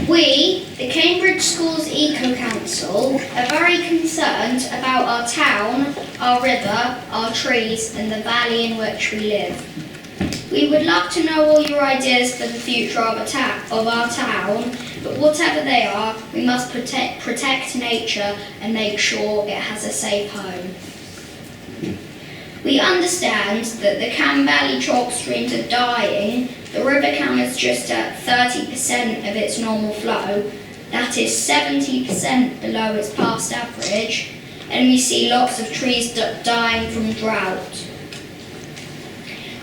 We, the Cambridge Schools Eco Council, are very concerned about our town, our river, our trees and the valley in which we live. We would love to know all your ideas for the future of our town, but whatever they are, we must protect nature and make sure it has a safe home. We understand that the Cam Valley chalk streams are dying. The River Cam is just at 30% of its normal flow. That is 70% below its past average, and we see lots of trees dying from drought.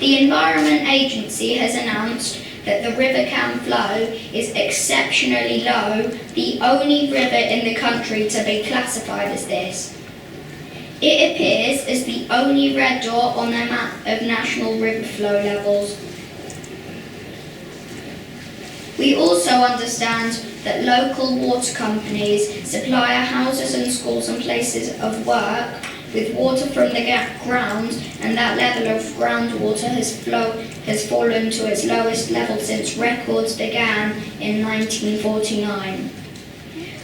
The Environment Agency has announced that the River Cam flow is exceptionally low, the only river in the country to be classified as this. It appears as the only red dot on their map of national river flow levels. We also understand that local water companies supply our houses and schools and places of work with water from the ground, and that level of groundwater has fallen to its lowest level since records began in 1949.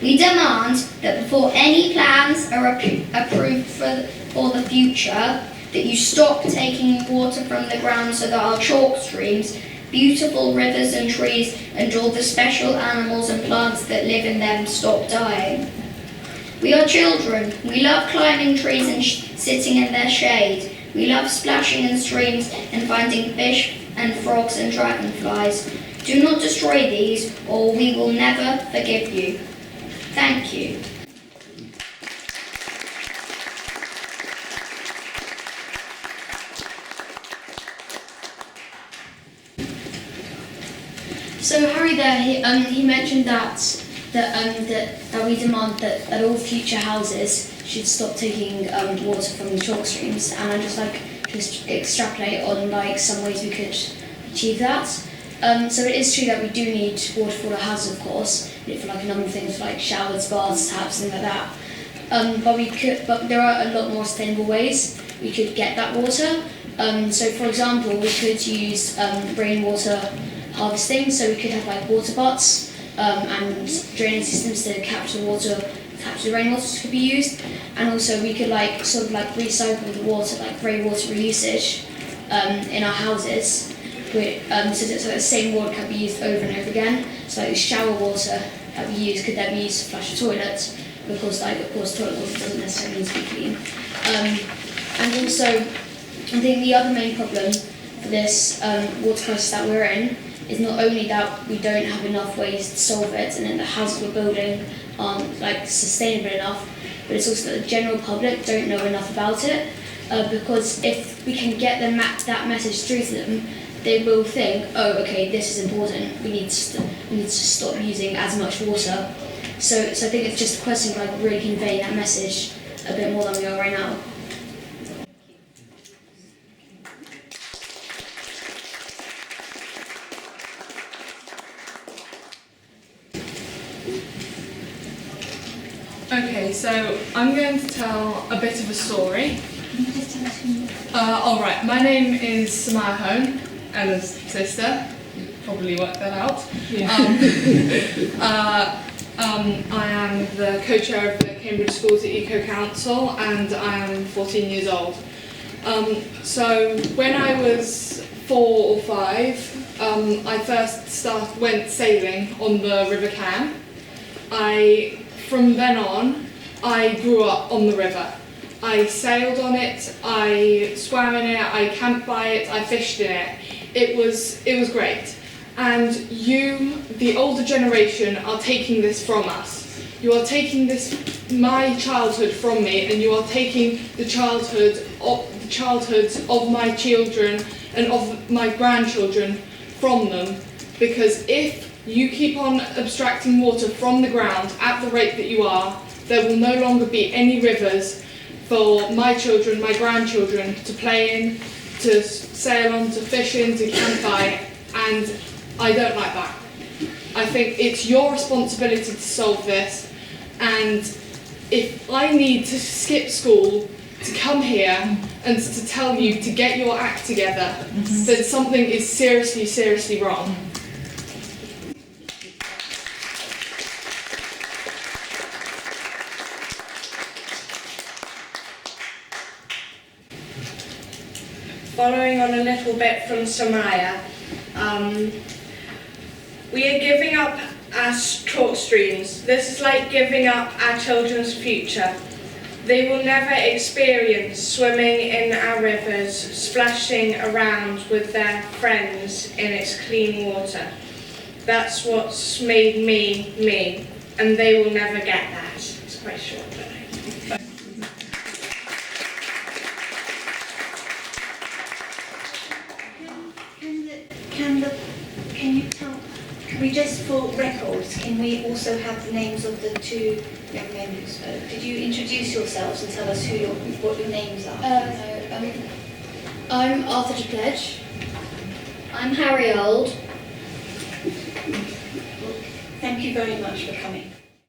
We demand that before any plans are approved for the future, that you stop taking water from the ground so that our chalk streams, beautiful rivers and trees, and all the special animals and plants that live in them stop dying. We are children. We love climbing trees and sitting in their shade. We love splashing in streams and finding fish and frogs and dragonflies. Do not destroy these, or we will never forgive you. Thank you. So Harry there, he mentioned that we demand that all future houses should stop taking water from the chalk streams, and I'd just like to extrapolate on like some ways we could achieve that. So it is true that we do need water for our houses, of course, for like a number of things like showers, baths, taps, things like that. But there are a lot more sustainable ways we could get that water. So for example, we could use rainwater harvesting, so we could have like water butts and draining systems to capture the rainwater could be used, and also we could like sort of like recycle the water, like rainwater reusage in our houses. So that the same water can be used over and over again. So like the shower water that we use could then be used to flush the toilet, because of course toilet water doesn't necessarily need to be clean. And also, I think the other main problem for this water crisis that we're in is not only that we don't have enough ways to solve it, and then the houses we're building aren't like sustainable enough, but it's also that the general public don't know enough about it. Because if we can get that message through to them, they will think, oh, okay, this is important. We need to stop using as much water. So I think it's just a question of like really conveying that message a bit more than we are right now. Okay, so I'm going to tell a bit of a story. Alright, my name is Samaya Hone, Ella's sister. You probably worked that out. Yeah. I am the co-chair of the Cambridge Schools Eco Council, and I am 14 years old. So when I was 4 or 5, I first went sailing on the River Cam. From then on, I grew up on the river. I sailed on it, I swam in it, I camped by it, I fished in it. It was great. And you, the older generation, are taking this from us. You are taking my childhood from me, and you are taking the childhoods of my children and of my grandchildren from them. Because if you keep on abstracting water from the ground at the rate that you are, there will no longer be any rivers for my children, my grandchildren to play in, to sail on, to fish in, to camp by, and I don't like that. I think it's your responsibility to solve this, and if I need to skip school to come here and to tell you to get your act together, then something is seriously, seriously wrong. following on a little bit from Samaya, we are giving up our chalk streams. This is like giving up our children's future. They will never experience swimming in our rivers, splashing around with their friends in its clean water. That's what's made me, me, and they will never get that. It's quite short, but Can we just, for records, can we also have the names of the two young men who spoke? Could you introduce yourselves and tell us what your names are? No, I'm Arthur de Pledge. I'm Harry Old. Thank you very much for coming.